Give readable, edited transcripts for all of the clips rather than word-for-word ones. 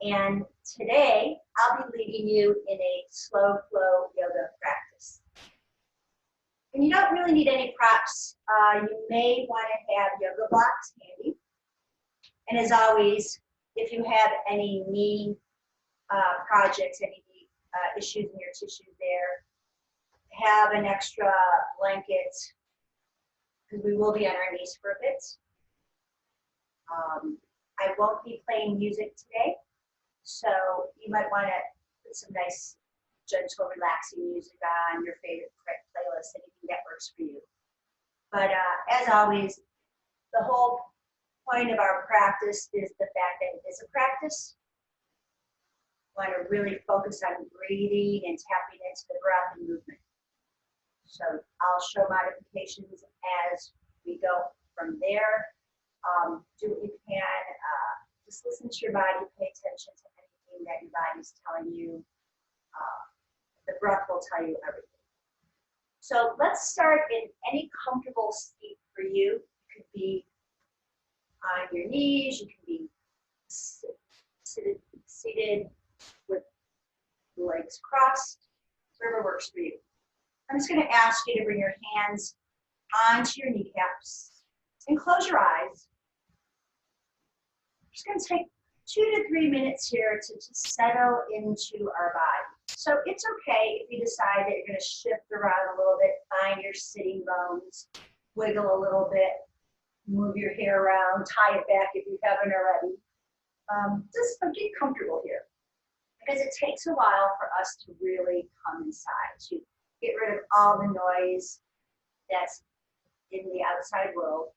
And today I'll be leading you in a slow flow yoga practice. And you don't really need any props. You may want to have yoga blocks handy. And as always, if you have any knee projects, any knee issues in your tissues there, have an extra blanket because we will be on our knees for a bit. I won't be playing music today, so you might want to put some nice, gentle, relaxing music on your favorite playlist, anything that works for you. But as always, the whole point of our practice is the fact that it is a practice. We want to really focus on breathing and tapping into the breath and movement. So I'll show modifications as we go from there. Do what you can. Just listen to your body, pay attention to anything that your body's telling you. The breath will tell you everything. So let's start in any comfortable seat for you. You could be on your knees, you can be seated with the legs crossed, whatever works for you. I'm just going to ask you to bring your hands onto your kneecaps and close your eyes. Just going to take 2 to 3 minutes here to just settle into our body. So it's okay if you decide that you're going to shift around a little bit, find your sitting bones, wiggle a little bit, move your hair around, tie it back if you haven't already. Just get comfortable here because it takes a while for us to really come inside, to get rid of all the noise that's in the outside world.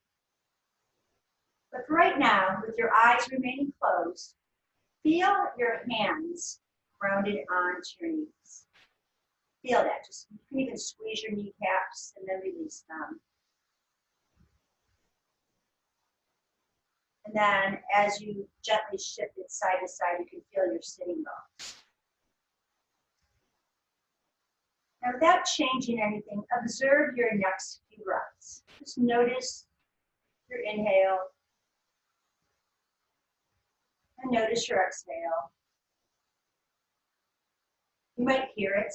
But for right now, with your eyes remaining closed, feel your hands grounded onto your knees. Feel that. Just, you can even squeeze your kneecaps and then release them. And then as you gently shift it side to side, you can feel your sitting bones. Now, without changing anything, observe your next few breaths. Just notice your inhale. And notice your exhale. You might hear it.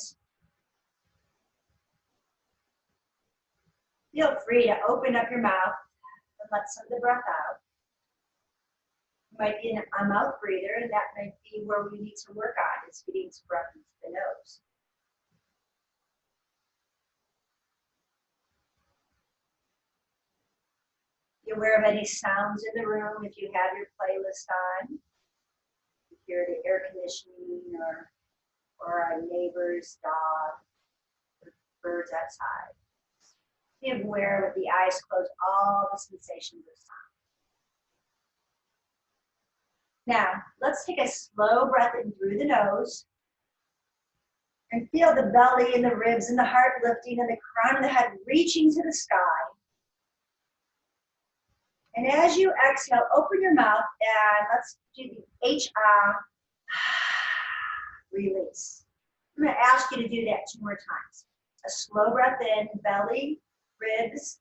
Feel free to open up your mouth and let some of the breath out. You might be a mouth breather, and that might be where we need to work on, is getting some breath into the nose. Be aware of any sounds in the room if you have your playlist on. You hear the air conditioning or a neighbor's dog, or birds outside. Be aware with the eyes closed, all the sensations of sound. Now, let's take a slow breath in through the nose and feel the belly and the ribs and the heart lifting and the crown of the head reaching to the sky. And as you exhale, open your mouth and let's do the H-ah, release. I'm going to ask you to do that 2 more times. A slow breath in, belly, ribs,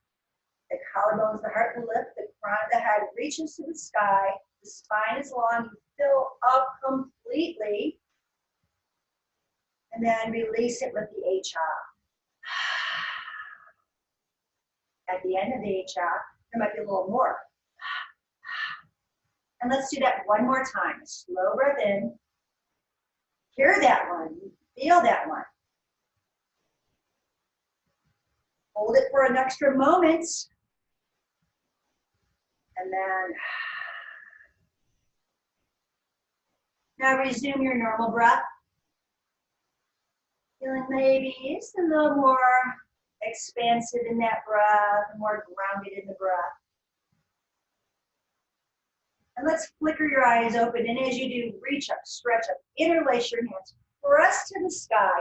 the collarbones, the heart and lift, the crown of the head reaches to the sky, the spine is long, you fill up completely, and then release it with the H-ah. At the end of the H-ah, there might be a little more. And let's do that 1 more time. Slow breath in. Hear that one. Feel that one. Hold it for an extra moment. And then now resume your normal breath. Feeling maybe just a little more expansive in that breath, more grounded in the breath. And let's flicker your eyes open. And as you do, reach up, stretch up, interlace your hands, press to the sky.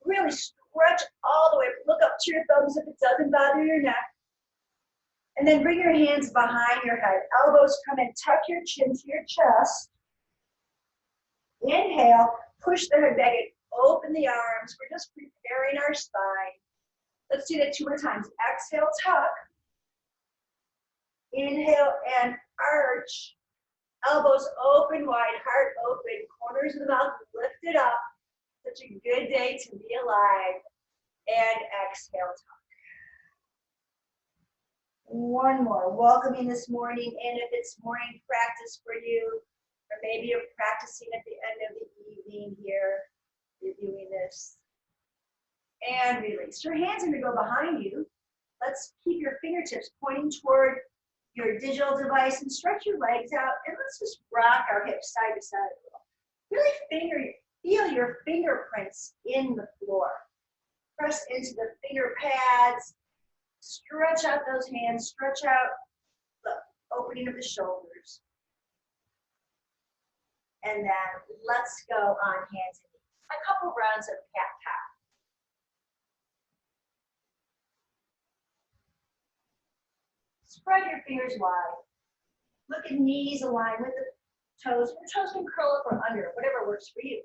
Really stretch all the way. Look up to your thumbs if it doesn't bother your neck. And then bring your hands behind your head. Elbows come in, tuck your chin to your chest. Inhale, push the head back and open the arms. We're just preparing our spine. Let's do that 2 more times. Exhale, tuck. Inhale and arch. Elbows open wide, heart open, corners of the mouth lifted up. Such a good day to be alive. And exhale, tuck. One more. Welcoming this morning in if it's morning practice for you, or maybe you're practicing at the end of the evening here, reviewing this. And release. Your hands are going to go behind you. Let's keep your fingertips pointing toward your digital device and stretch your legs out. And let's just rock our hips side to side a little. Really feel your fingerprints in the floor. Press into the finger pads. Stretch out those hands. Stretch out the opening of the shoulders. And then let's go on hands and knees. A couple rounds of cat-cow. Spread your fingers wide. Look at knees aligned with the toes. Your toes can curl up or under, whatever works for you.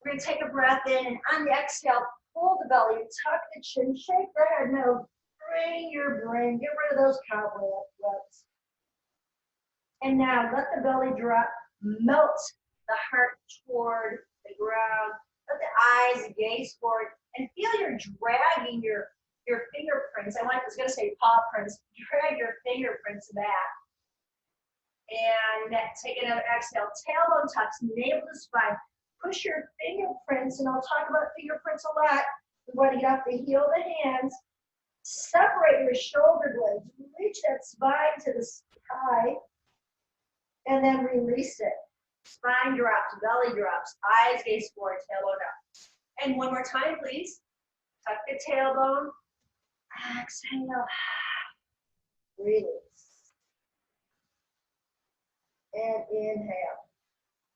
We're going to take a breath in, and on the exhale, pull the belly, tuck the chin, shake the head. No, bring your brain, get rid of those cowboy legs. And now let the belly drop, melt the heart toward the ground. Let the eyes gaze forward, and feel you're dragging your fingerprints. I was going to say paw prints. Drag your fingerprints back. And take another exhale. Tailbone tucks, navel to spine. Push your fingerprints, and I'll talk about fingerprints a lot. We want to get off the heel of the hands. Separate your shoulder blades. Reach that spine to the sky. And then release it. Spine drops, belly drops, eyes gaze forward, tailbone up. And one more time, please. Tuck the tailbone. Exhale. Release. And inhale.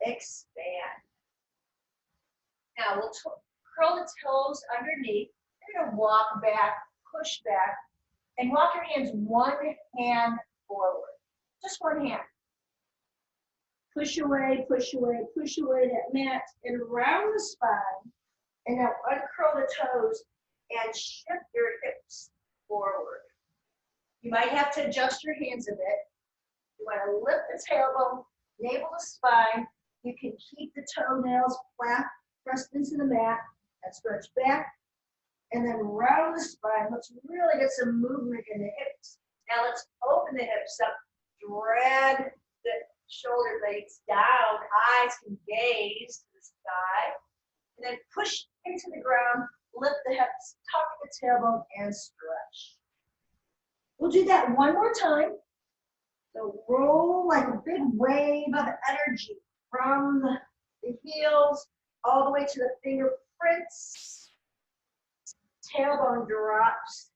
Expand. Now we'll curl the toes underneath. You're going to walk back, push back, and walk your hands one hand forward. Just one hand. Push away, push away, push away that mat and around the spine. And now uncurl the toes and shift your hips forward. You might have to adjust your hands a bit. You want to lift the tailbone, navel to spine. You can keep the toenails flat, pressed into the mat, and stretch back. And then round the spine. Let's really get some movement in the hips. Now let's open the hips up, drag the shoulder blades down, eyes can gaze to the sky, and then push into the ground, lift the hips, tuck the tailbone, and stretch. We'll do that one more time. So roll like a big wave of energy from the heels all the way to the fingerprints. Tailbone drops.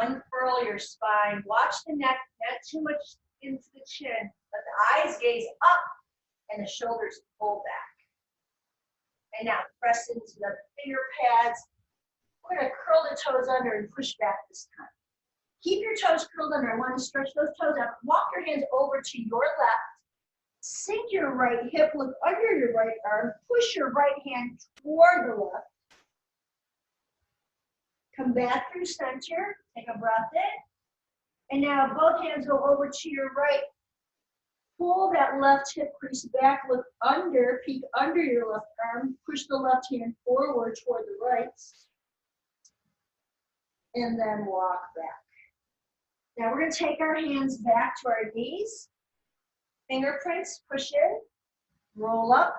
Unfurl your spine. Watch the neck, not too much into the chin. Let the eyes gaze up and the shoulders pull back. And now press into the finger pads. We're going to curl the toes under and push back this time. Keep your toes curled under. I want to stretch those toes out. Walk your hands over to your left. Sink your right hip, look under your right arm. Push your right hand toward the left. Come back through center. Take a breath in. And now both hands go over to your right. Pull that left hip crease back. Look under, peek under your left arm. Push the left hand forward toward the right. And then walk back. Now we're going to take our hands back to our knees. Fingerprints, push in, roll up.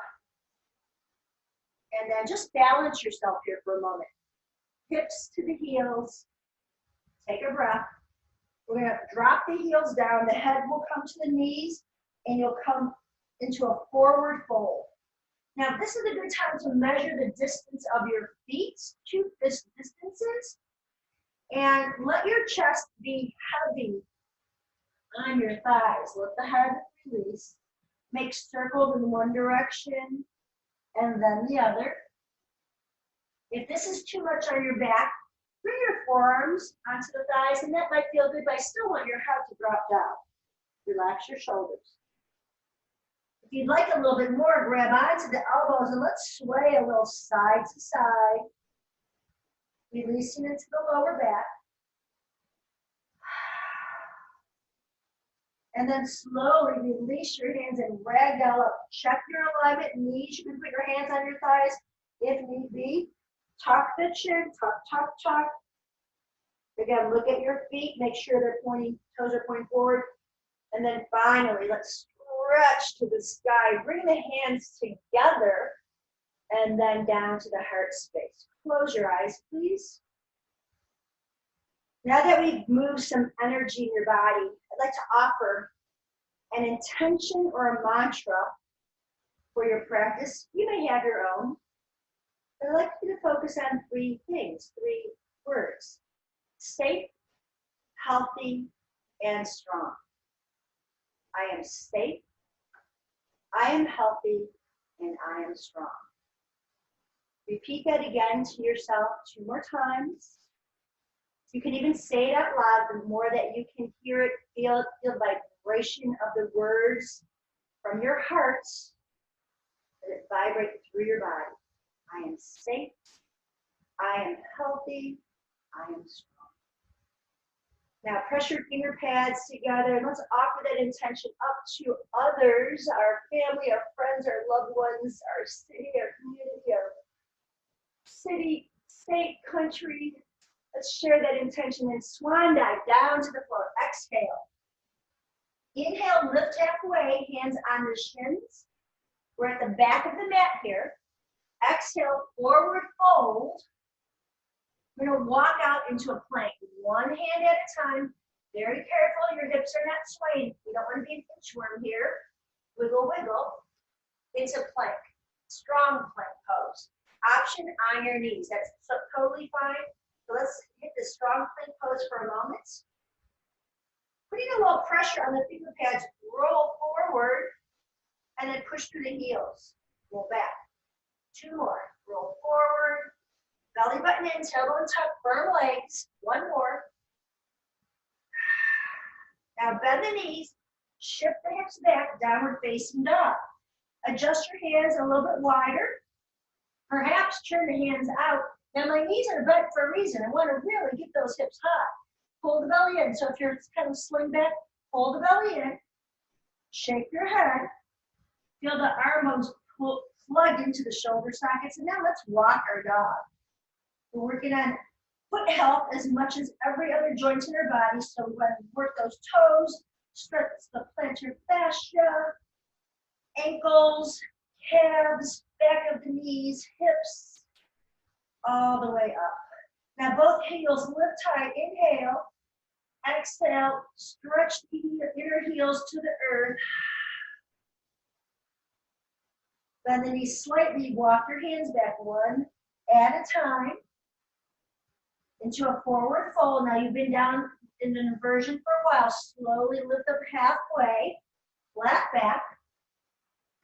And then just balance yourself here for a moment. Hips to the heels. Take a breath. We're going to drop the heels down. The head will come to the knees, and you'll come into a forward fold. Now, this is a good time to measure the distance of your feet, two fist distances, and let your chest be heavy on your thighs. Let the head release. Make circles in one direction and then the other. If this is too much on your back, bring your forearms onto the thighs, and that might feel good, but I still want your head to drop down. Relax your shoulders. If you'd like a little bit more, grab onto the elbows and let's sway a little side to side, releasing into the lower back. And then slowly release your hands and ragdoll up. Check your alignment, knees. You can put your hands on your thighs if need be. Tuck the chin, tuck, tuck, tuck. Again, look at your feet. Make sure they're pointing, toes are pointing forward. And then finally, let's stretch to the sky. Bring the hands together and then down to the heart space. Close your eyes, please. Now that we've moved some energy in your body, I'd like to offer an intention or a mantra for your practice. You may have your own, but I'd like you to focus on three things, three words: safe, healthy, and strong. I am safe, I am healthy, and I am strong. Repeat that again to yourself 2 more times. You can even say it out loud. The more that you can hear it, feel the vibration of the words from your heart, let it vibrate through your body. I am safe, I am healthy, I am strong. Now press your finger pads together and let's offer that intention up to others, our family, our friends, our loved ones, our city, our community, our city, state, country. Let's share that intention and swan dive down to the floor. Exhale. Inhale, lift halfway, hands on the shins. We're at the back of the mat here. Exhale, forward fold. We're going to walk out into a plank, one hand at a time. Very careful, your hips are not swaying. We don't want to be an inchworm here. Wiggle, wiggle. Into plank. Strong plank pose. Option on your knees. That's totally fine. So let's hit the strong plank pose for a moment. Putting a little pressure on the finger pads, roll forward, and then push through the heels. Roll back. 2 more. Roll forward. Belly button in, tailbone tuck, firm legs. 1 more. Now bend the knees, shift the hips back, downward facing dog. Adjust your hands a little bit wider. Perhaps turn the hands out. Now my knees are bent for a reason. I want to really get those hips high. Pull the belly in. So if you're kind of sling back, pull the belly in. Shake your head. Feel the arm bones plug into the shoulder sockets. And now let's walk our dog. We're working on foot health as much as every other joint in our body. So we want to work those toes, stretch the plantar fascia, ankles, calves, back of the knees, hips, all the way up. Now both heels lift high. Inhale. Exhale. Stretch the inner heels to the earth. Bend the knees slightly. Walk your hands back one at a time into a forward fold. Now you've been down in an inversion for a while. Slowly lift up halfway. Flat back.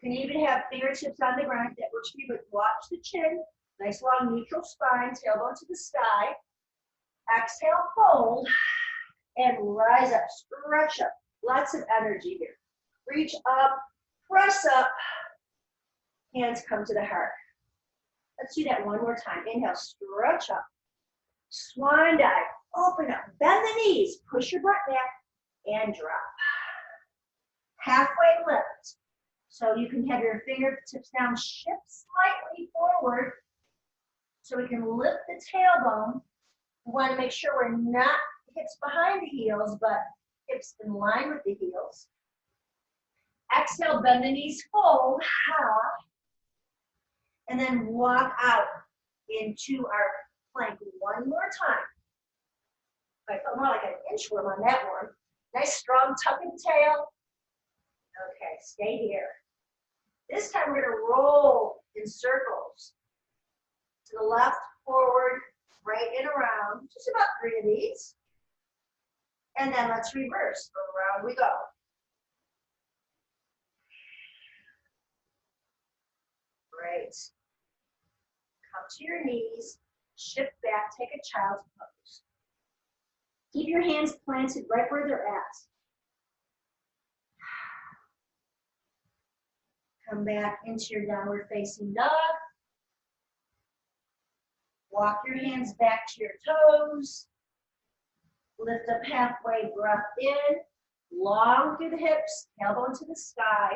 You can even have fingertips on the ground if that works for you, but watch the chin. Nice long neutral spine, tailbone to the sky. Exhale, fold, and rise up, stretch up. Lots of energy here. Reach up, press up, hands come to the heart. Let's do that one more time. Inhale, stretch up. Swan dive, open up, bend the knees, push your butt back, and drop. Halfway lift. So you can have your fingertips down, shift slightly forward so we can lift the tailbone. We want to make sure we're not hips behind the heels, but hips in line with the heels. Exhale, bend the knees, fold, and then walk out into our plank one more time. I felt more like an inchworm on that one. Nice strong tuck and tail. Okay, stay here. This time we're going to roll in circles. To the left, forward, right and around. Just about 3 of these. And then let's reverse. Around we go. Great. Come to your knees. Shift back. Take a child's pose. Keep your hands planted right where they're at. Come back into your downward facing dog. Walk your hands back to your toes. Lift up halfway, breath in. Long through the hips, tailbone to the sky.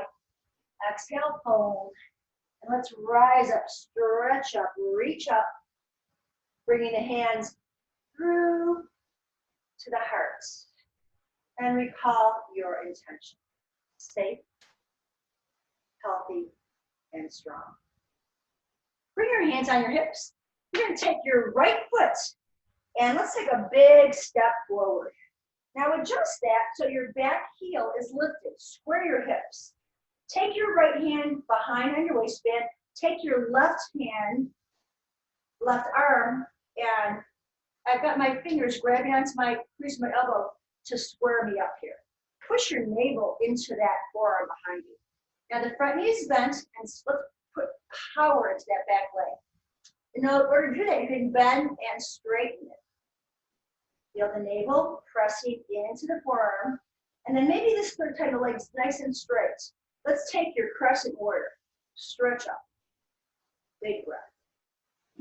Exhale, fold. And let's rise up, stretch up, reach up. Bringing the hands through to the heart. And recall your intention. Safe, healthy, and strong. Bring your hands on your hips. You're going to take your right foot and let's take a big step forward. Now adjust that so your back heel is lifted. Square your hips. Take your right hand behind on your waistband. Take your left hand, left arm, and I've got my fingers grabbing onto my crease of my elbow to square me up here. Push your navel into that forearm behind you. Now the front knee is bent, and let's put power into that back leg. In order to do that, you can bend and straighten it. Feel the navel pressing into the forearm. And then maybe this third type of leg is nice and straight. Let's take your crescent warrior. Stretch up. Big breath.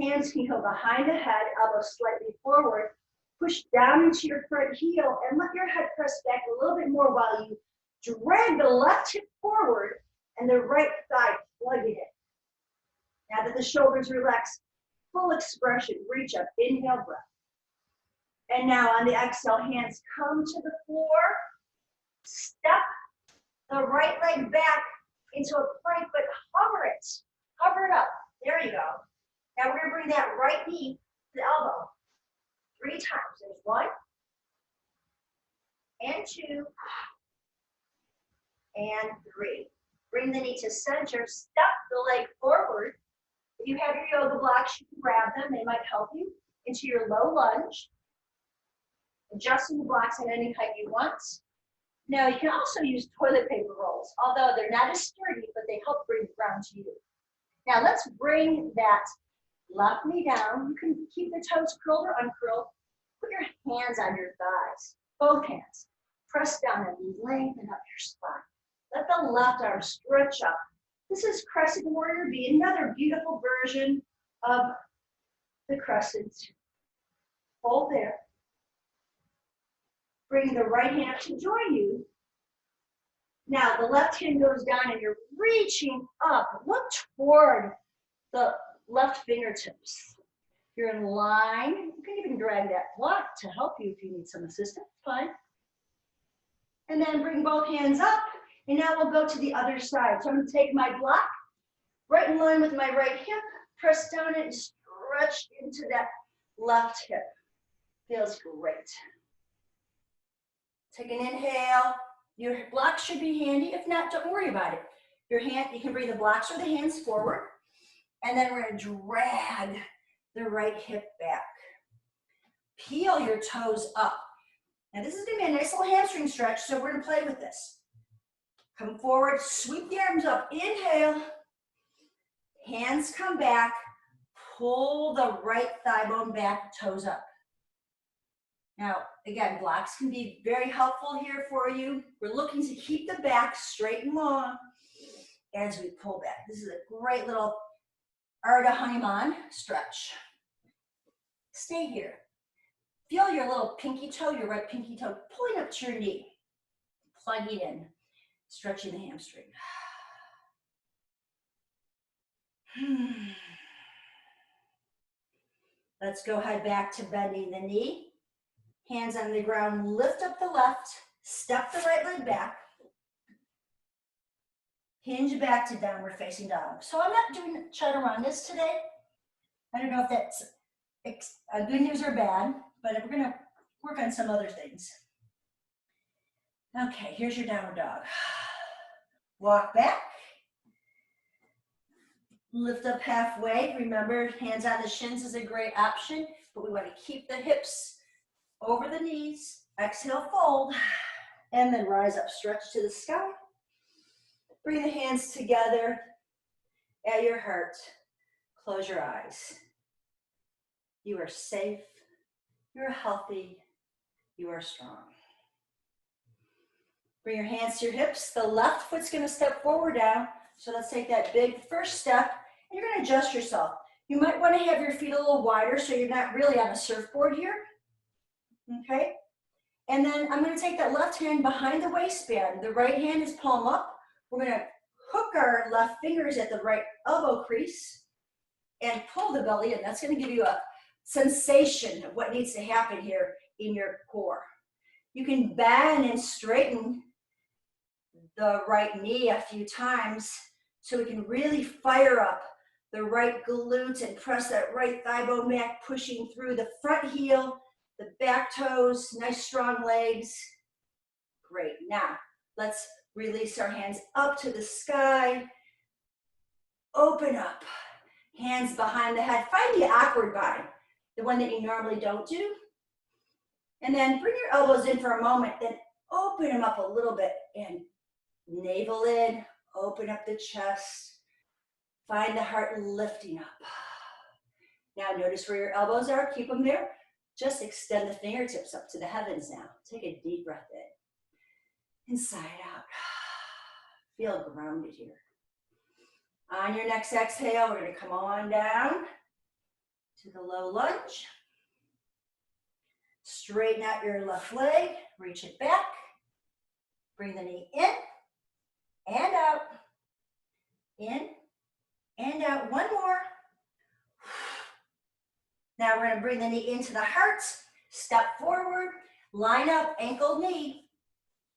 Hands can go behind the head, elbows slightly forward. Push down into your front heel and let your head press back a little bit more while you drag the left hip forward and the right thigh plugging it. Now that the shoulders relax, full expression, reach up, inhale, breath. And now on the exhale, hands come to the floor. Step the right leg back into a plank, but hover it. Hover it up. There you go. Now we're going to bring that right knee to the elbow 3 times. There's 1 and 2 and 3. Bring the knee to center. Step the leg forward. If you have your yoga blocks, you can grab them. They might help you into your low lunge. Adjusting the blocks at any height you want. Now you can also use toilet paper rolls, although they're not as sturdy, but they help bring the ground to you. Now let's bring that left knee down. You can keep the toes curled or uncurled. Put your hands on your thighs, both hands. Press down and lengthen up your spine. Let the left arm stretch up. This is Crescent Warrior B, another beautiful version of the Crescent. Hold there. Bring the right hand up to join you. Now the left hand goes down and you're reaching up. Look toward the left fingertips. You're in line. You can even drag that block to help you if you need some assistance. Fine. And then bring both hands up. And now we'll go to the other side. So I'm going to take my block right in line with my right hip. Press down and stretch into that left hip. Feels great. Take an inhale. Your block should be handy. If not, don't worry about it. Your hand, you can bring the blocks or the hands forward. And then we're going to drag the right hip back. Peel your toes up. Now this is going to be a nice little hamstring stretch, so we're going to play with this. Come forward, sweep the arms up. Inhale. Hands come back. Pull the right thigh bone back, toes up. Now, again, blocks can be very helpful here for you. We're looking to keep the back straight and long as we pull back. This is a great little Ardha Hanuman stretch. Stay here. Feel your little pinky toe, your right pinky toe, pulling up to your knee. Plugging in, stretching the hamstring. Let's go ahead back to bending the knee. Hands on the ground, lift up the left, step the right leg back. Hinge back to downward facing dog. So I'm not doing chaturangas today. I don't know if that's good news or bad, but we're gonna work on some other things. Okay, here's your downward dog. Walk back. Lift up halfway. Remember, hands on the shins is a great option, but we want to keep the hips over the knees. Exhale, fold, and then rise up, stretch to the sky. Bring the hands together at your heart. Close your eyes. You are safe, you're healthy, you are strong. Bring your hands to your hips. The left foot's gonna step forward now. So let's take that big first step, and you're gonna adjust yourself. You might wanna have your feet a little wider so you're not really on a surfboard here. Okay? And then I'm going to take that left hand behind the waistband. The right hand is palm up. We're going to hook our left fingers at the right elbow crease and pull the belly in. That's going to give you a sensation of what needs to happen here in your core. You can bend and straighten the right knee a few times so we can really fire up the right glutes and press that right thigh bone back, pushing through the front heel, the back toes, nice strong legs. Great. Now, let's release our hands up to the sky. Open up. Hands behind the head. Find the awkward bind, the one that you normally don't do. And then bring your elbows in for a moment, then open them up a little bit and navel in, open up the chest. Find the heart lifting up. Now notice where your elbows are, keep them there. Just extend the fingertips up to the heavens now. Take a deep breath in. Inside out. Feel grounded here. On your next exhale, we're going to come on down to the low lunge. Straighten out your left leg, reach it back. Bring the knee in and out. In and out. One more. Now we're going to bring the knee into the heart. Step forward, line up, ankle, knee.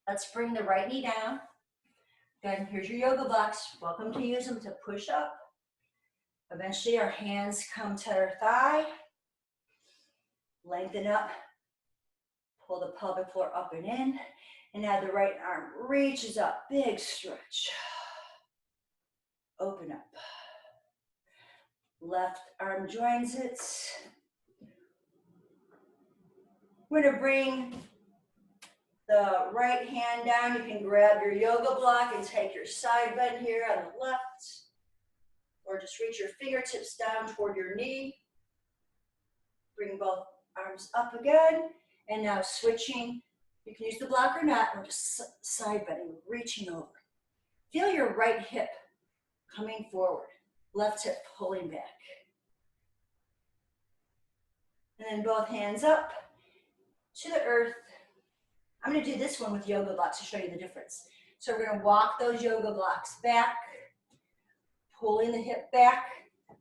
Let's bring the right knee down. Again, here's your yoga blocks. Welcome to use them to push up. Eventually our hands come to our thigh. Lengthen up. Pull the pelvic floor up and in. And now the right arm reaches up. Big stretch. Open up. Left arm joins it. We're going to bring the right hand down. You can grab your yoga block and take your side bend here on the left. Or just reach your fingertips down toward your knee. Bring both arms up again. And now switching. You can use the block or not. Or just side bending, reaching over. Feel your right hip coming forward. Left hip pulling back. And then both hands up to the earth. I'm going to do this one with yoga blocks to show you the difference. So we're going to walk those yoga blocks back, pulling the hip back,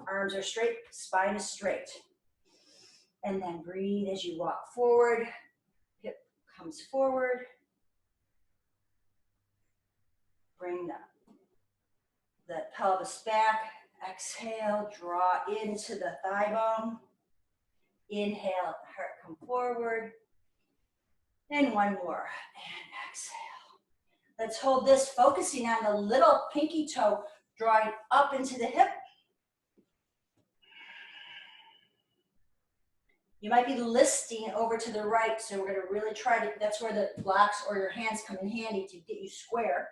arms are straight, spine is straight. And then breathe as you walk forward, hip comes forward. Bring the pelvis back, exhale, draw into the thigh bone. Inhale, heart come forward. And one more, and exhale. Let's hold this, focusing on the little pinky toe, drawing up into the hip. You might be listing over to the right, so we're going to really try to, that's where the blocks or your hands come in handy to get you square.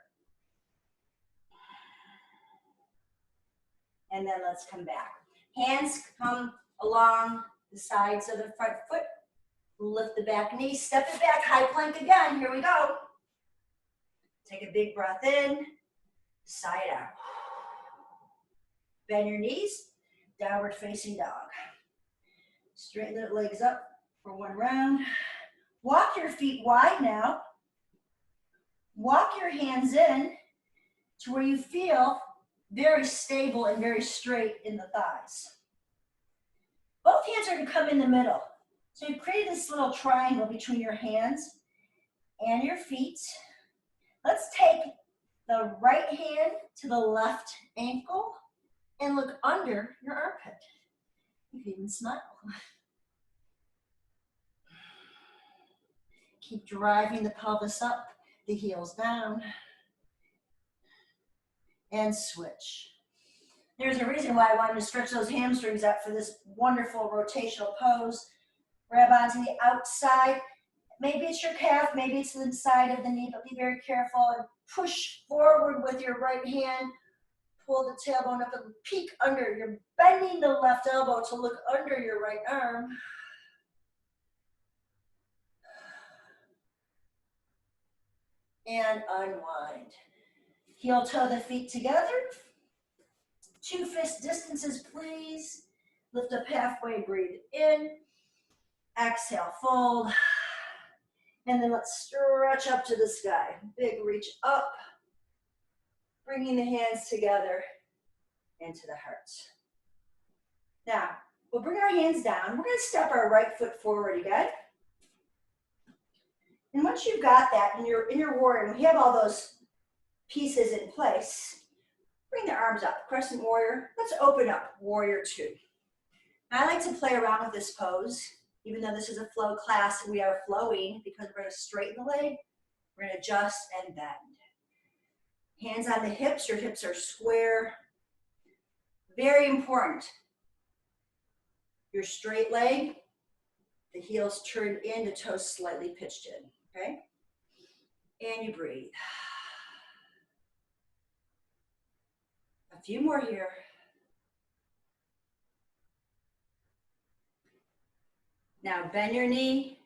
And then let's come back. Hands come along the sides of the front foot. Lift the back knee, step it back, high plank again. Here we go. Take a big breath in, side out. Bend your knees, downward facing dog. Straighten the legs up for one round. Walk your feet wide now. Walk your hands in to where you feel very stable and very straight in the thighs. Both hands are going to come in the middle. So you create this little triangle between your hands and your feet. Let's take the right hand to the left ankle and look under your armpit. You can even smile. Keep driving the pelvis up, the heels down, and switch. There's a reason why I wanted to stretch those hamstrings out for this wonderful rotational pose. Grab onto the outside. Maybe it's your calf, maybe it's the inside of the knee, but be very careful and push forward with your right hand. Pull the tailbone up and peek under. You're bending the left elbow to look under your right arm. And unwind. Heel toe the feet together. 2 fist distances, please. Lift up halfway, breathe in. Exhale, fold. And then let's stretch up to the sky. Big reach up, bringing the hands together into the heart. Now, we'll bring our hands down. We're going to step our right foot forward again. And once you've got that in your warrior, and we have all those pieces in place, bring the arms up, crescent warrior. Let's open up, warrior two. I like to play around with this pose, even though this is a flow class and we are flowing, because we're going to straighten the leg, we're going to adjust and bend. Hands on the hips, your hips are square. Very important. Your straight leg, the heels turned in, the toes slightly pitched in, okay? And you breathe. A few more here. Now bend your knee,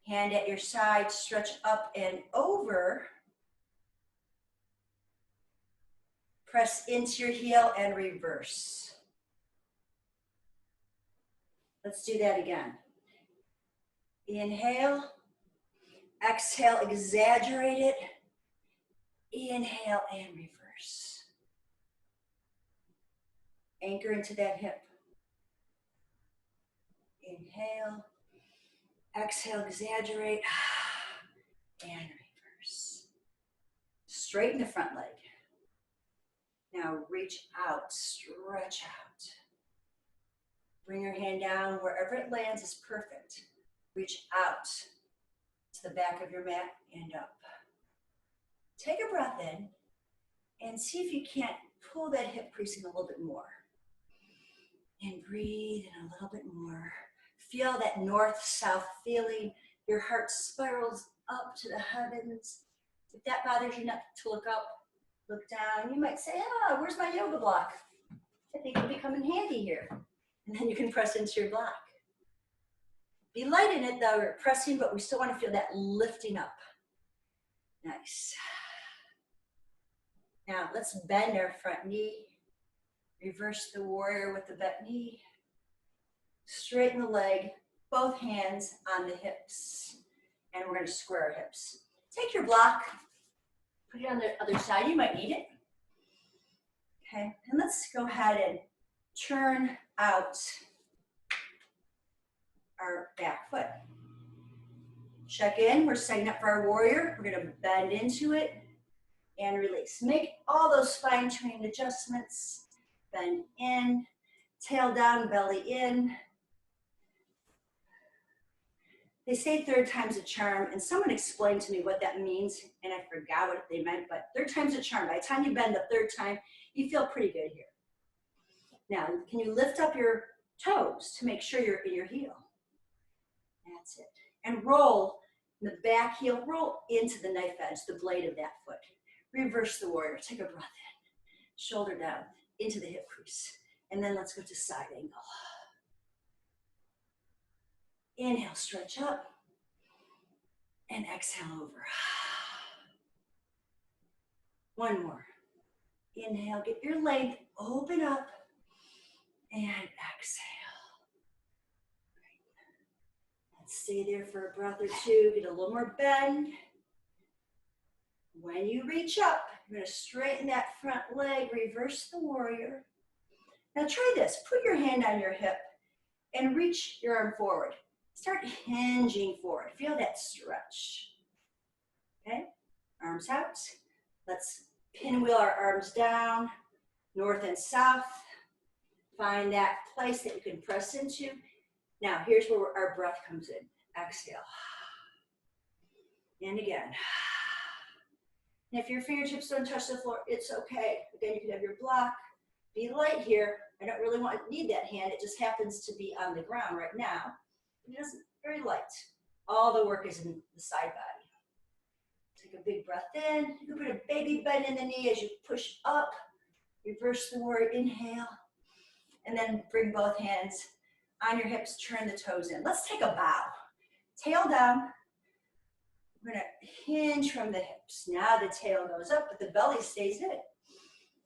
hand at your side, stretch up and over. Press into your heel and reverse. Let's do that again. Inhale, exhale, exaggerate it. Inhale and reverse. Anchor into that hip. Inhale, exhale, exaggerate, and reverse. Straighten the front leg. Now reach out, stretch out. Bring your hand down, wherever it lands is perfect. Reach out to the back of your mat and up. Take a breath in and see if you can't pull that hip crease in a little bit more. And breathe in a little bit more. Feel that north-south feeling. Your heart spirals up to the heavens. If that bothers you not to look up, look down. You might say, where's my yoga block? I think it'll be coming handy here. And then you can press into your block. Be light in it though, we're pressing, but we still want to feel that lifting up. Nice. Now let's bend our front knee. Reverse the warrior with the bent knee. Straighten the leg, both hands on the hips. And we're going to square our hips. Take your block, put it on the other side. You might need it. Okay, and let's go ahead and turn out our back foot. Check in, we're setting up for our warrior. We're going to bend into it and release. Make all those fine-tuned adjustments. Bend in, tail down, belly in. They say third time's a charm, and someone explained to me what that means, and I forgot what they meant, but third time's a charm. By the time you bend the third time, you feel pretty good here. Now, can you lift up your toes to make sure you're in your heel? That's it. And roll the back heel, roll into the knife edge, the blade of that foot. Reverse the warrior, take a breath in, shoulder down, into the hip crease. And then let's go to side angle. Inhale, stretch up, and exhale over. One more. Inhale, get your length, open up, and exhale. Let's stay there for a breath or two, get a little more bend. When you reach up, you're gonna straighten that front leg, reverse the warrior. Now try this, put your hand on your hip and reach your arm forward. Start hinging forward, feel that stretch. Okay, arms out. Let's pinwheel our arms down, north and south. Find that place that you can press into. Now here's where our breath comes in. Exhale. And again. And if your fingertips don't touch the floor, it's okay. Again, you can have your block. Be light here. I don't really need that hand. It just happens to be on the ground right now. It isn't very light. All the work is in the side body. Take a big breath in. You can put a baby bend in the knee as you push up. Reverse the warrior, inhale. And then bring both hands on your hips, turn the toes in. Let's take a bow. Tail down. We're gonna hinge from the hips. Now the tail goes up, but the belly stays in.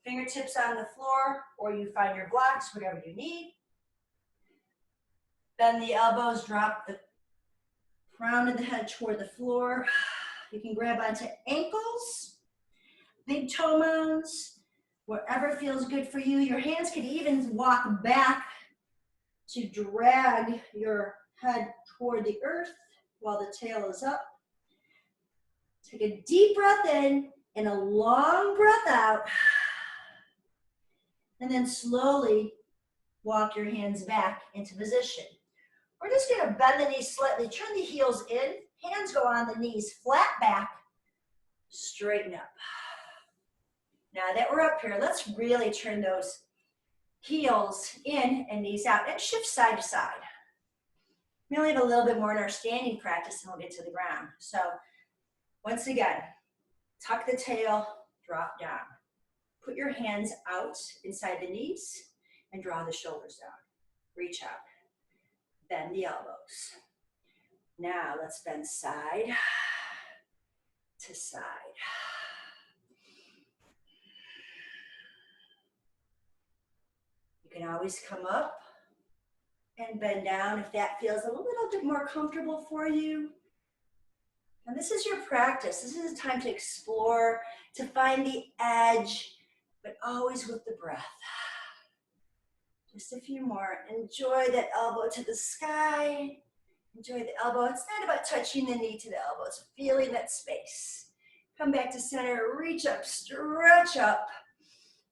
Fingertips on the floor, or you find your blocks, whatever you need. Bend the elbows, drop the Crown of the head toward the floor. You can grab onto ankles, big toe mounds, wherever feels good for you. Your hands can even walk back to drag your head toward the earth while the tail is up. Take a deep breath in and a long breath out. And then slowly walk your hands back into position. We're just gonna bend the knees slightly, turn the heels in, hands go on the knees, flat back, straighten up. Now that we're up here, let's really turn those heels in and knees out and shift side to side. We only have a little bit more in our standing practice and we'll get to the ground. So once again, tuck the tail, drop down. Put your hands out inside the knees and draw the shoulders down. Reach out, bend the elbows. Now let's bend side to side. You can always come up and bend down if that feels a little bit more comfortable for you. And this is your practice. This is a time to explore, to find the edge, but always with the breath. Just a few more. Enjoy that elbow to the sky. Enjoy the elbow. It's not about touching the knee to the elbow. It's feeling that space. Come back to center. Reach up, stretch up,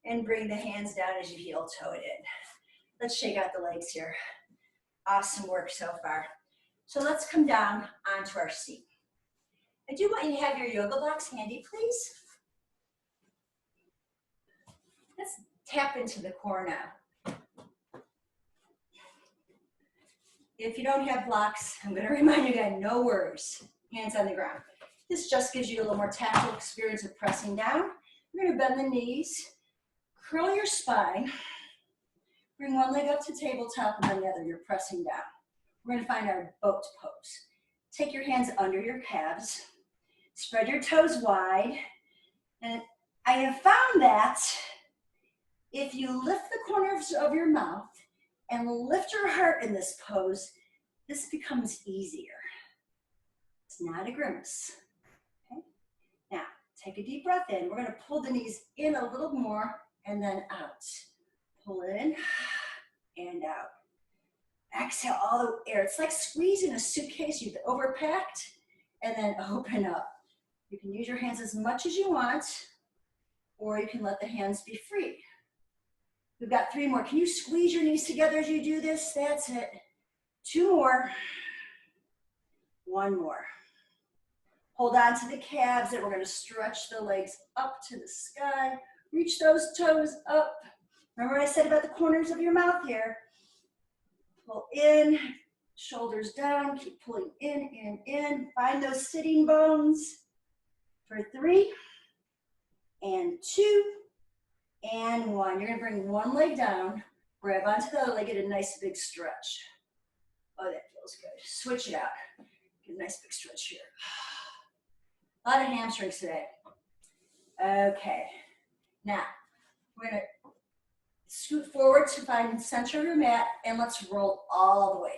and bring the hands down as you heel toe it in. Let's shake out the legs here. Awesome work so far. So let's come down onto our seat. I do want you to have your yoga blocks handy, please. Let's tap into the core now. If you don't have blocks, I'm going to remind you again, no worries. Hands on the ground. This just gives you a little more tactile experience of pressing down. You're going to bend the knees, curl your spine, bring one leg up to tabletop and then the other, you're pressing down. We're going to find our boat pose. Take your hands under your calves, spread your toes wide, and I have found that if you lift the corners of your mouth and lift your heart in this pose, this becomes easier. It's not a grimace. Okay? Now, take a deep breath in. We're going to pull the knees in a little more and then out. Pull in and out. Exhale all the air. It's like squeezing a suitcase you've overpacked and then open up. You can use your hands as much as you want, or you can let the hands be free. We've got 3 more. Can you squeeze your knees together as you do this? That's it. 2 more. 1 more. Hold on to the calves and we're going to stretch the legs up to the sky. Reach those toes up. Remember what I said about the corners of your mouth here? Pull in, shoulders down, keep pulling in. Find those sitting bones for 3 and 2 and 1. You're going to bring one leg down, grab onto the other leg, get a nice big stretch. Oh, that feels good. Switch it out. Get a nice big stretch here. A lot of hamstrings today. Okay. Now, we're going to scoot forward to find the center of your mat, and let's roll all the way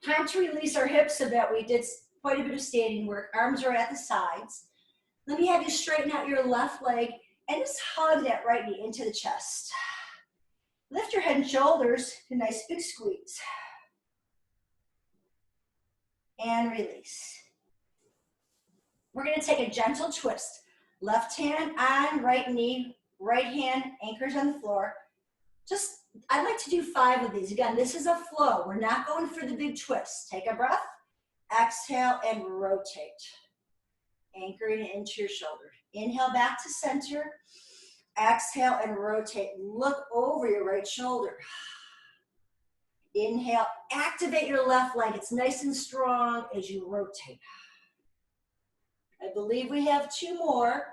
down. Time to release our hips so that we did quite a bit of standing work. Arms are at the sides. Let me have you straighten out your left leg and just hug that right knee into the chest. Lift your head and shoulders, a nice big squeeze. And release. We're going to take a gentle twist. Left hand on right knee, right hand anchors on the floor. I'd like to do 5 of these. Again, this is a flow. We're not going for the big twist. Take a breath, exhale, and rotate. Anchoring into your shoulder. Inhale back to center. Exhale and rotate. Look over your right shoulder. Inhale, activate your left leg. It's nice and strong as you rotate. I believe we have 2 more.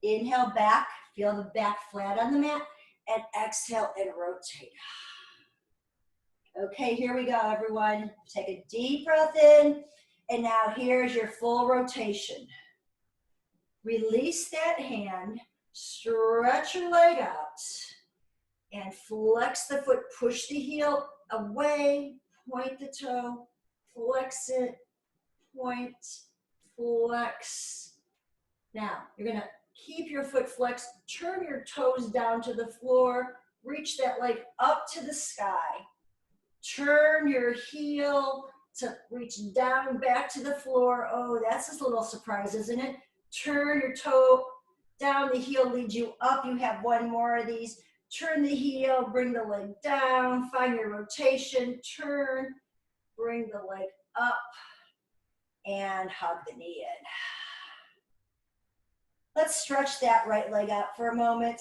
Inhale back, feel the back flat on the mat, and exhale and rotate. Okay, here we go, everyone. Take a deep breath in, and now here's your full rotation. Release that hand, stretch your leg out, and flex the foot. Push the heel away, point the toe, flex it, point, flex. Now, you're gonna keep your foot flexed, turn your toes down to the floor, reach that leg up to the sky. Turn your heel to reach down back to the floor. Oh, that's a little surprise, isn't it? Turn your toe down, the heel leads you up. You have one more of these. Turn the heel, bring the leg down, find your rotation, turn, bring the leg up, and hug the knee in. Let's stretch that right leg out for a moment.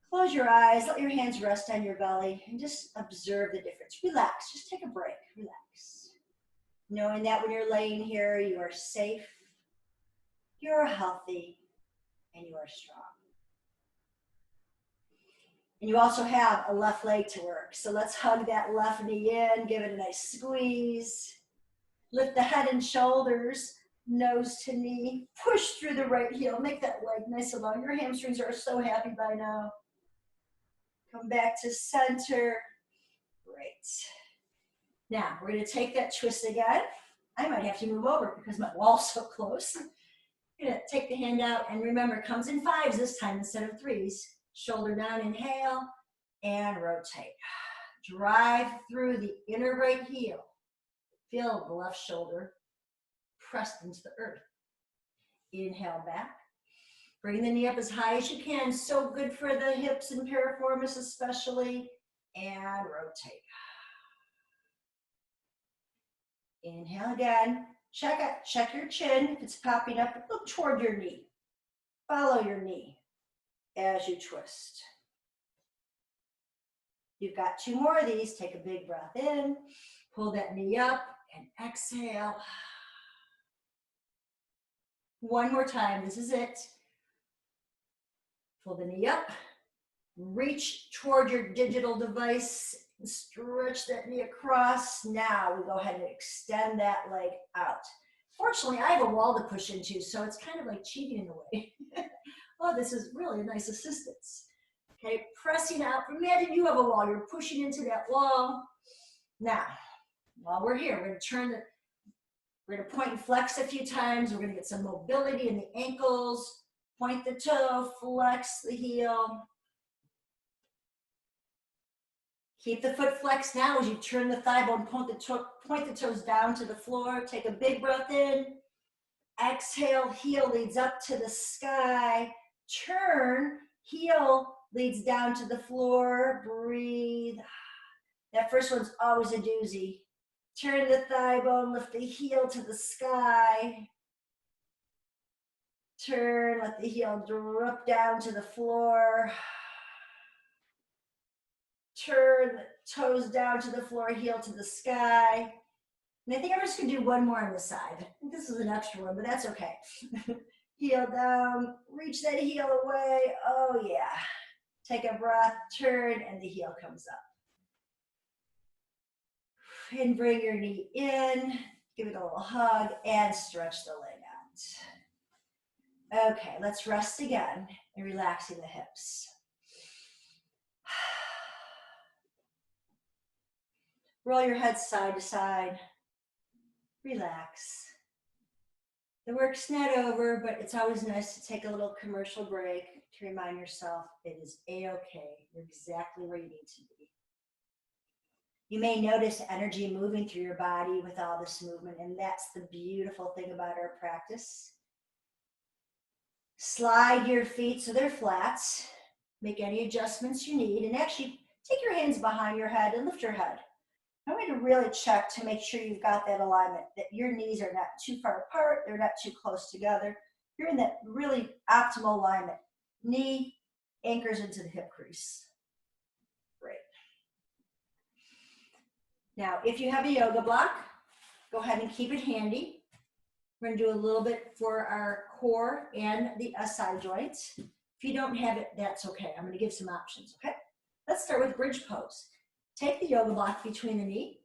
Close your eyes, let your hands rest on your belly, and just observe the difference. Relax, just take a break, relax. Knowing that when you're laying here, you are safe, you're healthy, and you are strong. And you also have a left leg to work. So let's hug that left knee in, give it a nice squeeze. Lift the head and shoulders, nose to knee. Push through the right heel, make that leg nice and long. Your hamstrings are so happy by now. Come back to center. Great. Now, we're going to take that twist again. I might have to move over because my wall's so close. You're going to take the hand out, and remember, it comes in 5s this time instead of 3s. Shoulder down, inhale, and rotate. Drive through the inner right heel. Feel the left shoulder pressed into the earth. Inhale back. Bring the knee up as high as you can. So good for the hips and piriformis especially. And rotate. Inhale again. Check your chin. If it's popping up, look toward your knee. Follow your knee as you twist. You've got 2 more of these. Take a big breath in. Pull that knee up and exhale. One more time. This is it. Pull the knee up. Reach toward your digital device. Stretch that knee across. Now we go ahead and extend that leg out. Fortunately, I have a wall to push into, so it's kind of like cheating in a way. Oh, this is really a nice assistance. Okay, pressing out. Imagine you have a wall. You're pushing into that wall. Now, while we're here, we're going to point and flex a few times. We're going to get some mobility in the ankles. Point the toe, flex the heel. Keep the foot flexed now as you turn the thigh bone, point the toes down to the floor. Take a big breath in. Exhale, heel leads up to the sky. Turn, heel leads down to the floor. Breathe. That first one's always a doozy. Turn the thigh bone, lift the heel to the sky. Turn, let the heel drop down to the floor. Turn the toes down to the floor, heel to the sky. And I think I'm just gonna do one more on the side. I think this is an extra one, but that's okay. Heel down, reach that heel away. Oh yeah. Take a breath, turn, and the heel comes up. And bring your knee in, give it a little hug, and stretch the leg out. Okay, let's rest again and relaxing the hips. Roll your head side to side. Relax. The work's not over, but it's always nice to take a little commercial break to remind yourself it is A-okay. You're exactly where you need to be. You may notice energy moving through your body with all this movement, and that's the beautiful thing about our practice. Slide your feet so they're flat. Make any adjustments you need, and actually take your hands behind your head and lift your head. I want you to really check to make sure you've got that alignment, that your knees are not too far apart, they're not too close together. You're in that really optimal alignment. Knee anchors into the hip crease. Great. Now, if you have a yoga block, go ahead and keep it handy. We're gonna do a little bit for our core and the SI joints. If you don't have it, that's okay. I'm gonna give some options, okay? Let's start with bridge pose. Take the yoga block between the knee.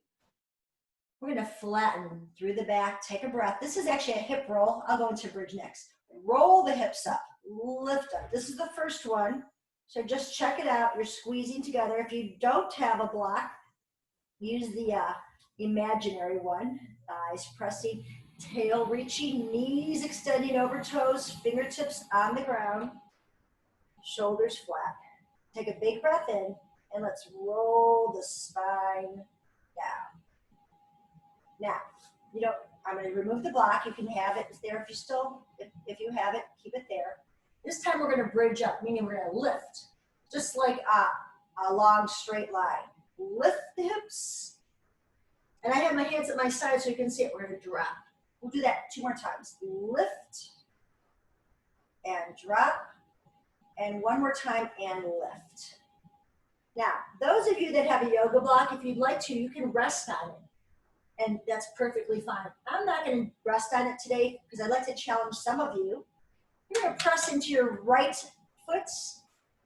We're gonna flatten through the back, take a breath. This is actually a hip roll. I'll go into bridge next. Roll the hips up, lift up. This is the first one. So just check it out. You're squeezing together. If you don't have a block, use the imaginary one. Thighs pressing, tail reaching, knees extending over toes, fingertips on the ground, shoulders flat. Take a big breath in, and let's roll the spine down. Now, I'm going to remove the block. You can have it there if if you have it, keep it there. This time we're going to bridge up, meaning we're going to lift, just like a long straight line. Lift the hips. And I have my hands at my side so you can see it. We're going to drop. We'll do that 2 more times. Lift and drop. And 1 more time and lift. Now, those of you that have a yoga block, if you'd like to, you can rest on it. And that's perfectly fine. I'm not going to rest on it today because I'd like to challenge some of you. You're going to press into your right foot,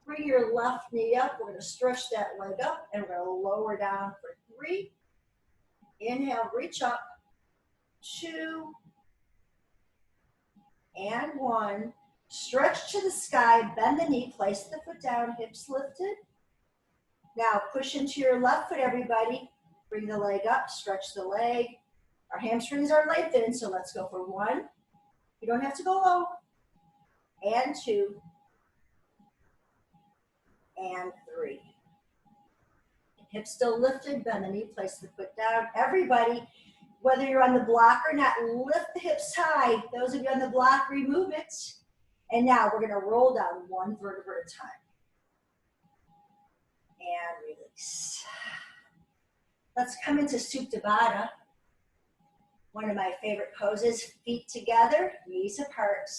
bring your left knee up. We're going to stretch that leg up, and we're going to lower down for 3. Inhale, reach up. 2 and 1. Stretch to the sky, bend the knee, place the foot down, hips lifted. Now push into your left foot, everybody. Bring the leg up, stretch the leg. Our hamstrings are lengthened, so let's go for 1. You don't have to go low. And 2. And 3. Hips still lifted, bend the knee, place the foot down. Everybody, whether you're on the block or not, lift the hips high. Those of you on the block, remove it. And now we're going to roll down 1 vertebra at a time. And release. Let's come into Supta Baddha. One of my favorite poses, feet together, knees apart.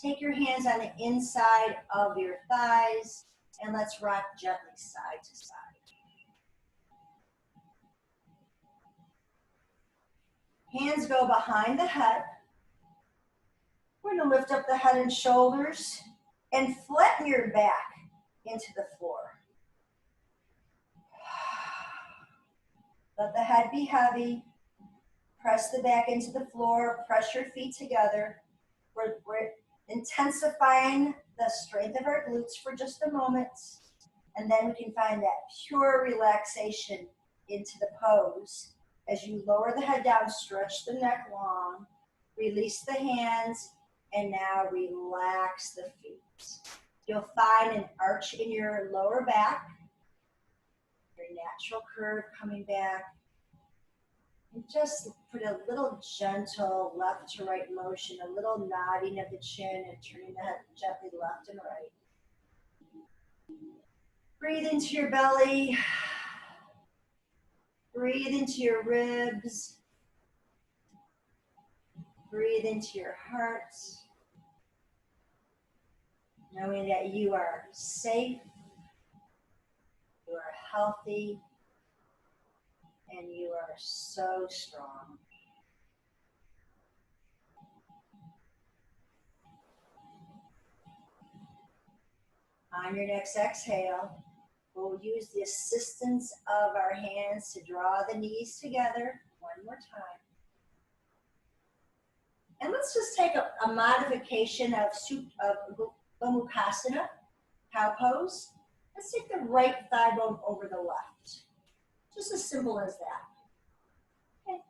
Take your hands on the inside of your thighs and let's rock gently side to side. Hands go behind the head. We're going to lift up the head and shoulders and flatten your back into the floor. Let the head be heavy. Press the back into the floor. Press your feet together. We're intensifying the strength of our glutes for just a moment. And then we can find that pure relaxation into the pose. As you lower the head down, stretch the neck long. Release the hands. And now relax the feet. You'll find an arch in your lower back. Your natural curve coming back. And just put a little gentle left to right motion, a little nodding of the chin and turning the head gently left and right. Breathe into your belly. Breathe into your ribs. Breathe into your heart. Knowing that you are safe, you are healthy, and you are so strong. On your next exhale, we'll use the assistance of our hands to draw the knees together 1 more time. And let's just take a modification of 𝐚𝐭𝐜𝐡, cow pose. Let's take the right thigh bone over the left. Just as simple as that. Okay.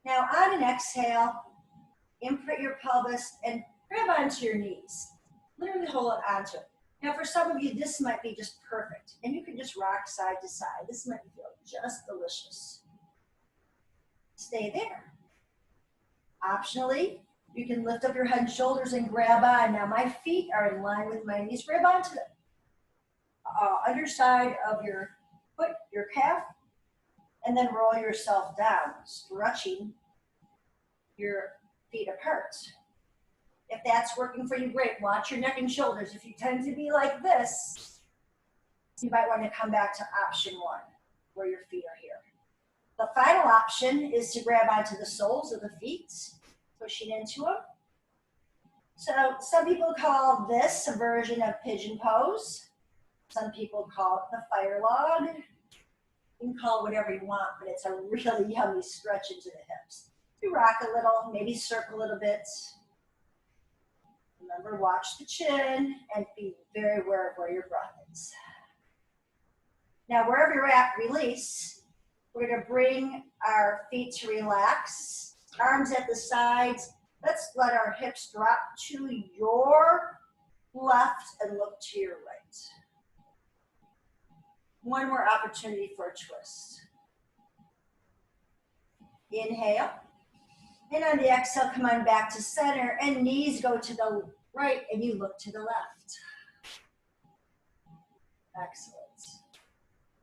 Now on an exhale, imprint your pelvis and grab onto your knees. Literally hold it onto it. Now for some of you, this might be just perfect. And you can just rock side to side. This might feel just delicious. Stay there. Optionally, you can lift up your head and shoulders and grab on. Now my feet are in line with my knees. Grab onto the underside of your foot, your calf, and then roll yourself down, stretching your feet apart. If that's working for you, great. Watch your neck and shoulders. If you tend to be like this, you might want to come back to option 1, where your feet are here. The final option is to grab onto the soles of the feet, pushing into them. So some people call this a version of pigeon pose. Some people call it the fire log. You can call it whatever you want, but it's a really yummy stretch into the hips. You rock a little, maybe circle a little bit. Remember, watch the chin and be very aware of where your breath is. Now, wherever you're at, release. We're gonna bring our feet to relax, arms at the sides. Let's let our hips drop to your left and look to your right. One more opportunity for a twist. Inhale. And on the exhale, come on back to center and knees go to the right and you look to the left. Excellent.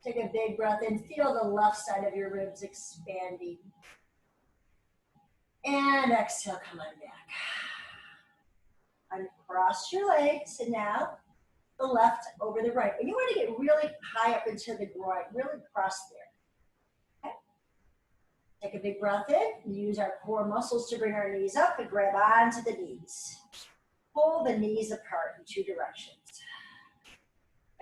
Take a big breath in. Feel the left side of your ribs expanding. And exhale, come on back. Uncross your legs and now the left over the right. And you want to get really high up into the groin, really cross there. Okay. Take a big breath in. Use our core muscles to bring our knees up and grab onto the knees. Pull the knees apart in two directions.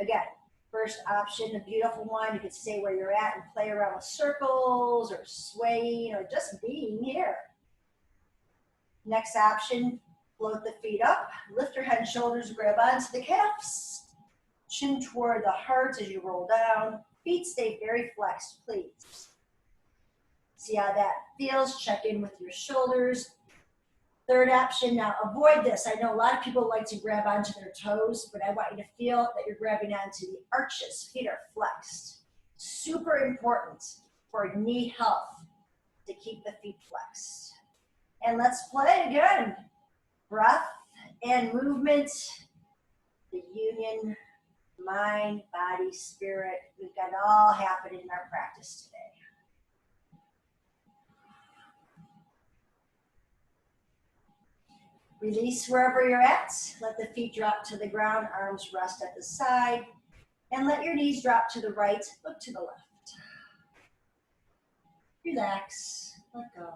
Again, first option, a beautiful one. You can stay where you're at and play around with circles or swaying or just being here. Next option, float the feet up, lift your head and shoulders, grab onto the calves, chin toward the heart as you roll down. Feet stay very flexed, please. See how that feels, check in with your shoulders. Third option, now avoid this. I know a lot of people like to grab onto their toes, but I want you to feel that you're grabbing onto the arches. Feet are flexed. Super important for knee health to keep the feet flexed. And let's play again. Breath and movement, the union, mind, body, spirit. We've got it all happening in our practice today. Release wherever you're at. Let the feet drop to the ground, arms rest at the side, and let your knees drop to the right, look to the left. Relax, let go.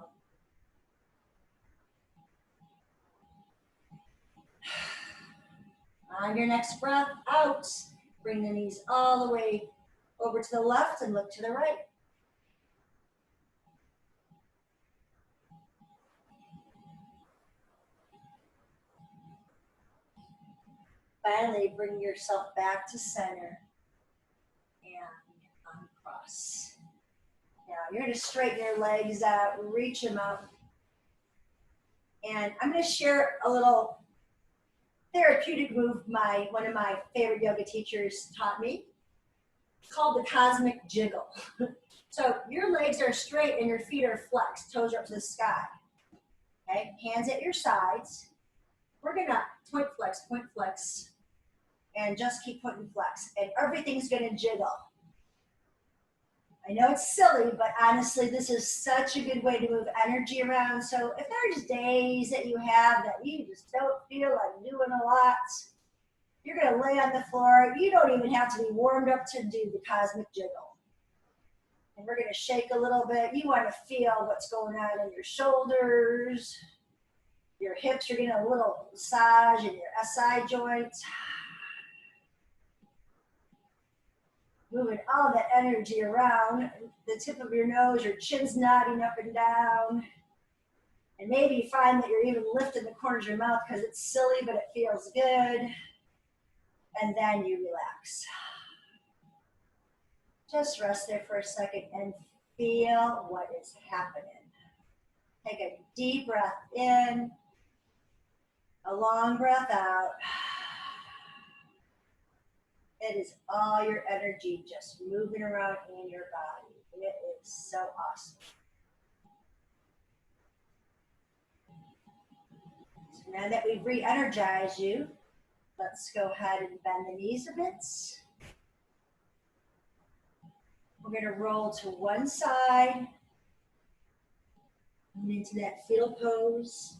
On your next breath, out. Bring the knees all the way over to the left and look to the right. Finally, bring yourself back to center and uncross. Now, you're going to straighten your legs out, reach them out. And I'm going to share a little therapeutic move one of my favorite yoga teachers taught me. It's called the cosmic jiggle. So your legs are straight and your feet are flexed, toes are up to the sky. Okay, hands at your sides. We're going to point, flex, and just keep pointing flex. And everything's going to jiggle. I know it's silly, but honestly, this is such a good way to move energy around. So if there's days that you have that you just don't feel like doing a lot, you're going to lay on the floor. You don't even have to be warmed up to do the cosmic jiggle. And we're going to shake a little bit. You want to feel what's going on in your shoulders. Your hips, you're getting a little massage in your SI joints. Moving all that energy around, the tip of your nose, your chin's nodding up and down. And maybe you find that you're even lifting the corners of your mouth because it's silly, but it feels good. And then you relax. Just rest there for a second and feel what is happening. Take a deep breath in, a long breath out. It is all your energy just moving around in your body. It is so awesome. So now that we've re-energized you, let's go ahead and bend the knees a bit. We're going to roll to one side and into that fetal pose.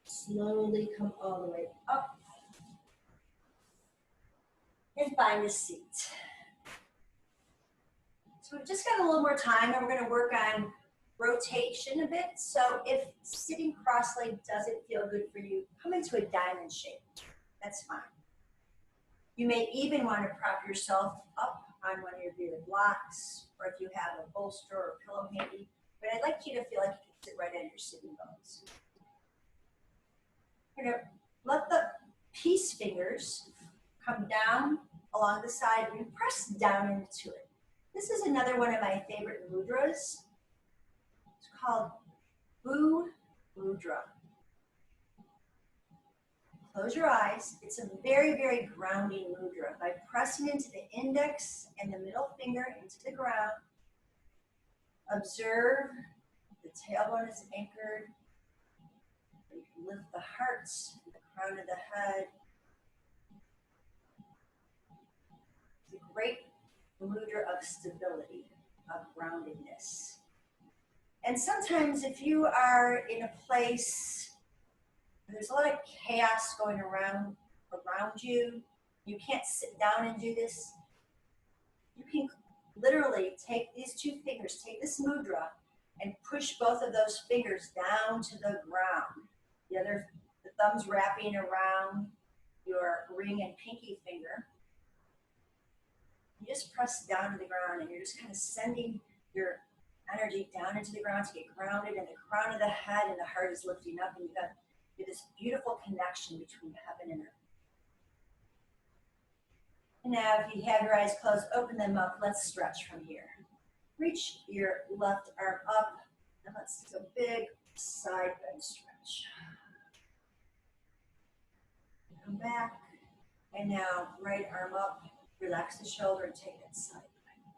Slowly come all the way up. And find a seat. So we've just got a little more time and we're going to work on rotation a bit. So if sitting cross-legged doesn't feel good for you, come into a diamond shape. That's fine. You may even want to prop yourself up on one of your bearded blocks, or if you have a bolster or a pillow handy. But I'd like you to feel like you can sit right on your sitting bones. You're going to let the peace fingers come down along the side and press down into it. This is another one of my favorite mudras. It's called 𝐕𝐢𝐝𝐝. Close your eyes. It's a very, very grounding mudra. By pressing into the index and the middle finger into the ground, observe the tailbone is anchored. You can lift the heart, the crown of the head. It's a great mudra of stability, of groundedness. And sometimes if you are in a place, there's a lot of chaos going around you, you can't sit down and do this, you can literally take these two fingers, take this mudra, and push both of those fingers down to the ground. The thumb's wrapping around your ring and pinky finger. You just press down to the ground and you're just kind of sending your energy down into the ground to get grounded, and the crown of the head and the heart is lifting up, and you've got this beautiful connection between heaven and earth. And now if you have your eyes closed, open them up. Let's stretch from here. Reach your left arm up, and let's do a big side bend stretch. Come back, and now right arm up. Relax the shoulder and take that side bend.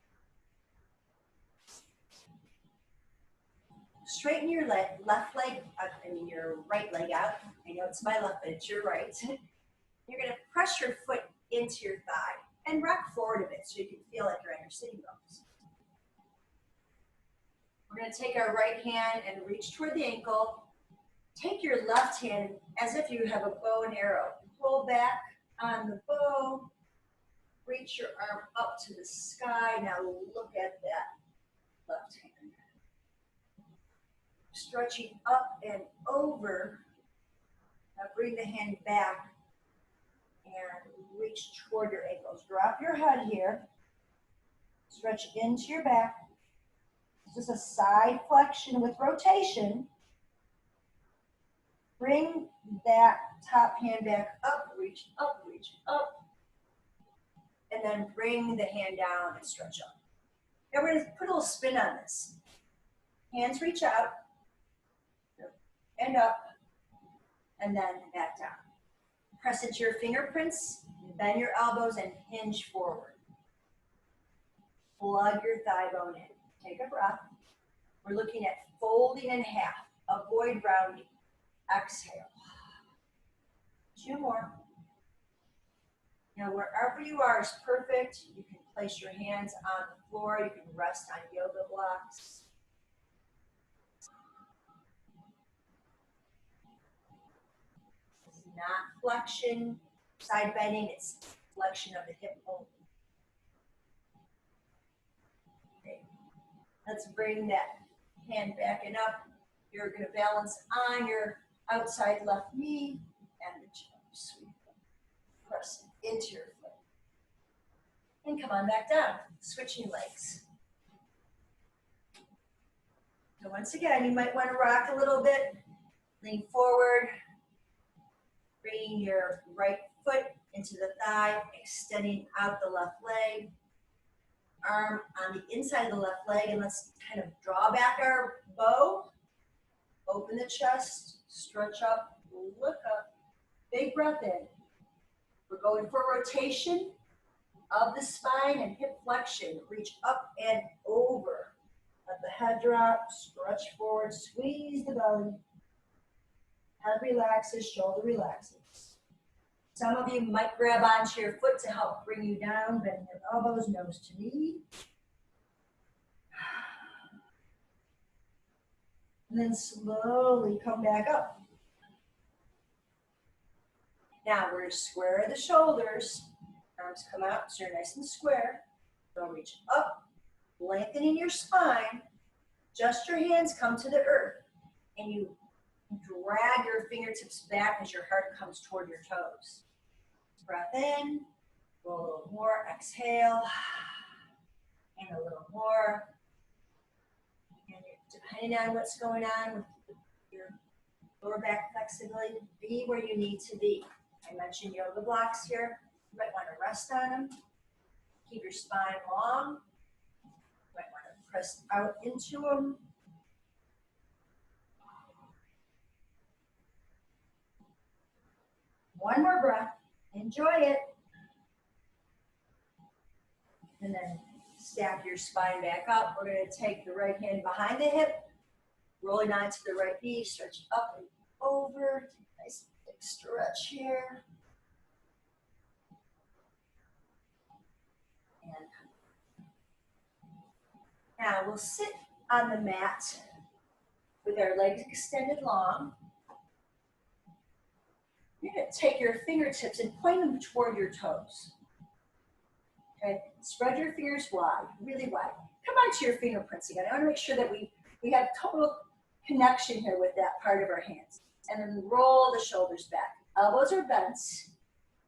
Straighten your left leg, your right leg out. I know it's my left, but it's your right. You're going to press your foot into your thigh and rock forward a bit so you can feel like you're on your sitting bones. We're going to take our right hand and reach toward the ankle. Take your left hand as if you have a bow and arrow. Pull back on the bow. Reach your arm up to the sky. Now look at that left hand. Stretching up and over. Now bring the hand back and reach toward your ankles. Drop your head here. Stretch into your back. It's just a side flexion with rotation. Bring that top hand back up, reach up, and then bring the hand down and stretch up. Now we're going to put a little spin on this. Hands reach out, and up, and then back down. Press into your fingerprints, bend your elbows, and hinge forward. Plug your thigh bone in. Take a breath. We're looking at folding in half. Avoid rounding. Exhale. 2 more. Now, wherever you are is perfect. You can place your hands on the floor. You can rest on yoga blocks. It's not flexion, side bending. It's flexion of the hip only. Okay. Let's bring that hand back and up. You're going to balance on your outside left knee and the chin. Sweep. Press into your foot. And come on back down. Switching legs. So once again, you might want to rock a little bit. Lean forward. Bringing your right foot into the thigh, extending out the left leg. Arm on the inside of the left leg, and let's kind of draw back our bow. Open the chest, stretch up, look up. Big breath in. We're going for rotation of the spine and hip flexion. Reach up and over. Let the head drop, stretch forward, squeeze the belly. Head relaxes, shoulder relaxes. Some of you might grab onto your foot to help bring you down. Bend your elbows, nose to knee. And then slowly come back up. Now we're square the shoulders. Arms come out so you're nice and square. So reach up, lengthening your spine. Just your hands come to the earth. And you drag your fingertips back as your heart comes toward your toes. Breath in, roll a little more, exhale, and a little more. And depending on what's going on with your lower back flexibility, be where you need to be. I mentioned yoga blocks here. You might want to rest on them. Keep your spine long. Press out into them. One more breath. Enjoy it. And then stack your spine back up. We're going to take the right hand behind the hip, rolling onto the right knee, stretch up and over. Nice big stretch here. And now we'll sit on the mat with our legs extended long. You're going to take your fingertips and point them toward your toes. Okay, spread your fingers wide, really wide. Come onto your fingerprints again. I want to make sure that we have total connection here with that part of our hands. And then roll the shoulders back. Elbows are bent.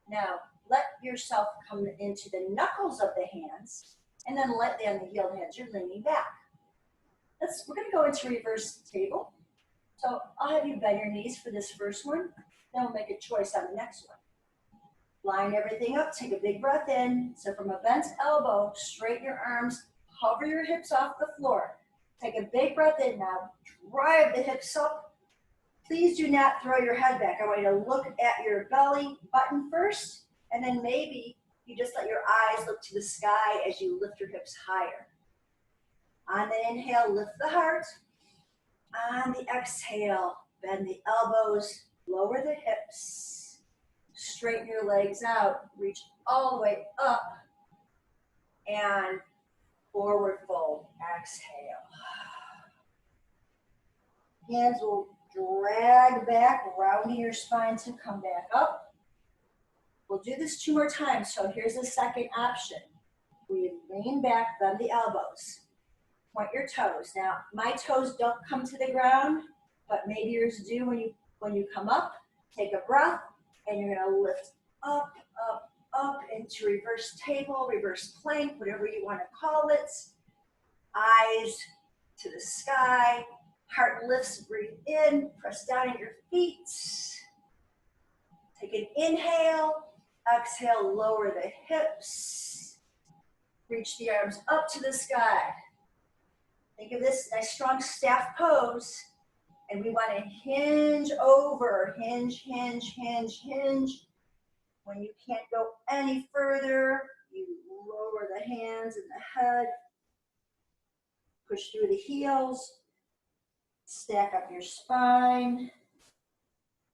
Now, let yourself come into the knuckles of the hands, and then let down the healed hands. You're leaning back. We're going to go into reverse table. So I'll have you bend your knees for this first one. Then we'll make a choice on the next one. Line everything up, take a big breath in. So from a bent elbow, straighten your arms, hover your hips off the floor. Take a big breath in now, drive the hips up. Please do not throw your head back. I want you to look at your belly button first, and then maybe you just let your eyes look to the sky as you lift your hips higher. On the inhale, lift the heart. On the exhale, bend the elbows, lower the hips. Straighten your legs out, reach all the way up, and forward fold, exhale. Hands will drag back, rounding your spine to come back up. We'll do this 2 more times, so here's the second option. We lean back, bend the elbows, point your toes. Now, my toes don't come to the ground, but maybe yours do when you come up. Take a breath, and you're gonna lift up, up, up into reverse table, reverse plank, whatever you wanna call it. Eyes to the sky, heart lifts, breathe in, press down at your feet. Take an inhale, exhale, lower the hips. Reach the arms up to the sky. Think of this nice strong staff pose. And we want to hinge over, hinge, hinge, hinge, hinge. When you can't go any further, you lower the hands and the head. Push through the heels. Stack up your spine.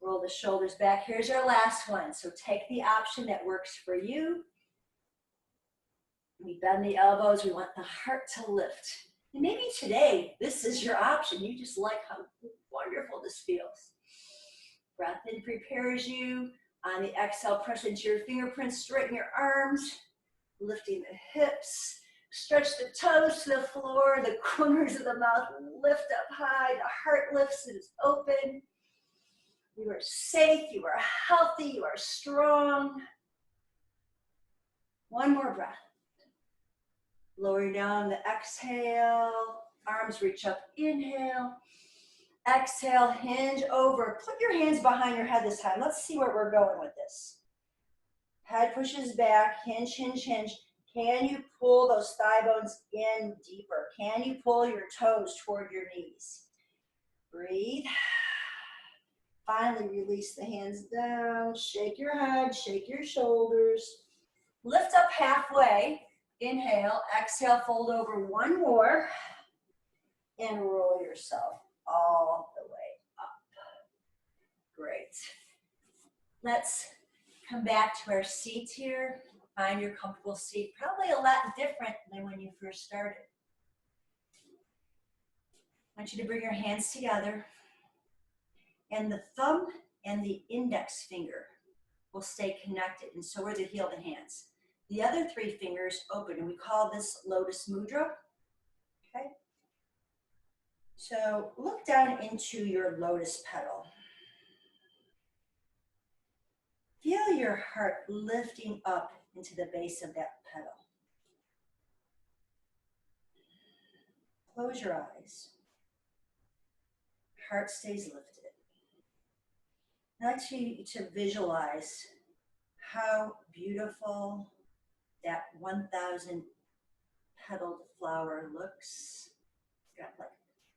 Roll the shoulders back. Here's our last one. So take the option that works for you. We bend the elbows. We want the heart to lift. And maybe today, this is your option. You just like how wonderful this feels. Breath in prepares you. On the exhale, press into your fingerprints, straighten your arms, lifting the hips. Stretch the toes to the floor, the corners of the mouth lift up high, the heart lifts and is open. You are safe, you are healthy, you are strong. One more breath. Lower down the exhale, arms reach up, inhale. Exhale, hinge over. Put your hands behind your head this time. Let's see where we're going with this. Head pushes back, hinge, hinge, hinge. Can you pull those thigh bones in deeper? Can you pull your toes toward your knees? Breathe. Finally, release the hands down. Shake your head, shake your shoulders. Lift up halfway. Inhale, exhale, fold over one more. And roll yourself all the way up. Great. Let's come back to our seat here. Find your comfortable seat. Probably a lot different than when you first started. I want you to bring your hands together. And the thumb and the index finger will stay connected, and so are the healed hands. The other 3 fingers open, and we call this Lotus mudra. Okay? So look down into your lotus petal. Feel your heart lifting up into the base of that petal. Close your eyes. Heart stays lifted. I'd like you to visualize how beautiful that 1,000 petaled flower looks. It's got like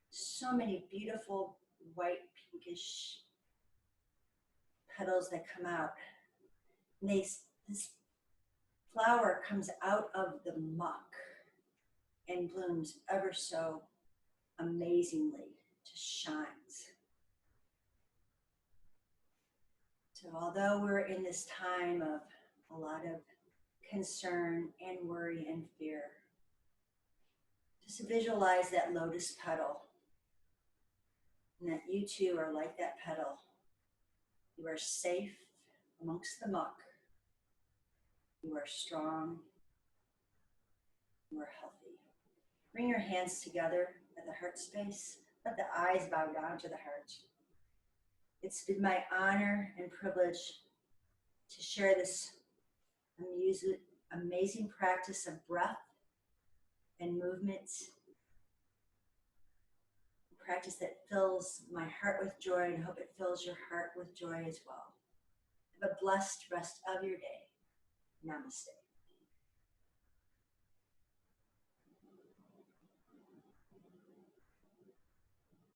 so many beautiful white pinkish petals that come out. And this flower comes out of the muck and blooms ever so amazingly, just shines. So although we're in this time of a lot of concern and worry and fear, just visualize that lotus petal and that you too are like that petal. You are safe amongst the muck. You are strong. You are healthy. Bring your hands together at the heart space. Let the eyes bow down to the heart. It's been my honor and privilege to share this amazing practice of breath and movement, a practice that fills my heart with joy, and I hope it fills your heart with joy as well. Have a blessed rest of your day. Namaste.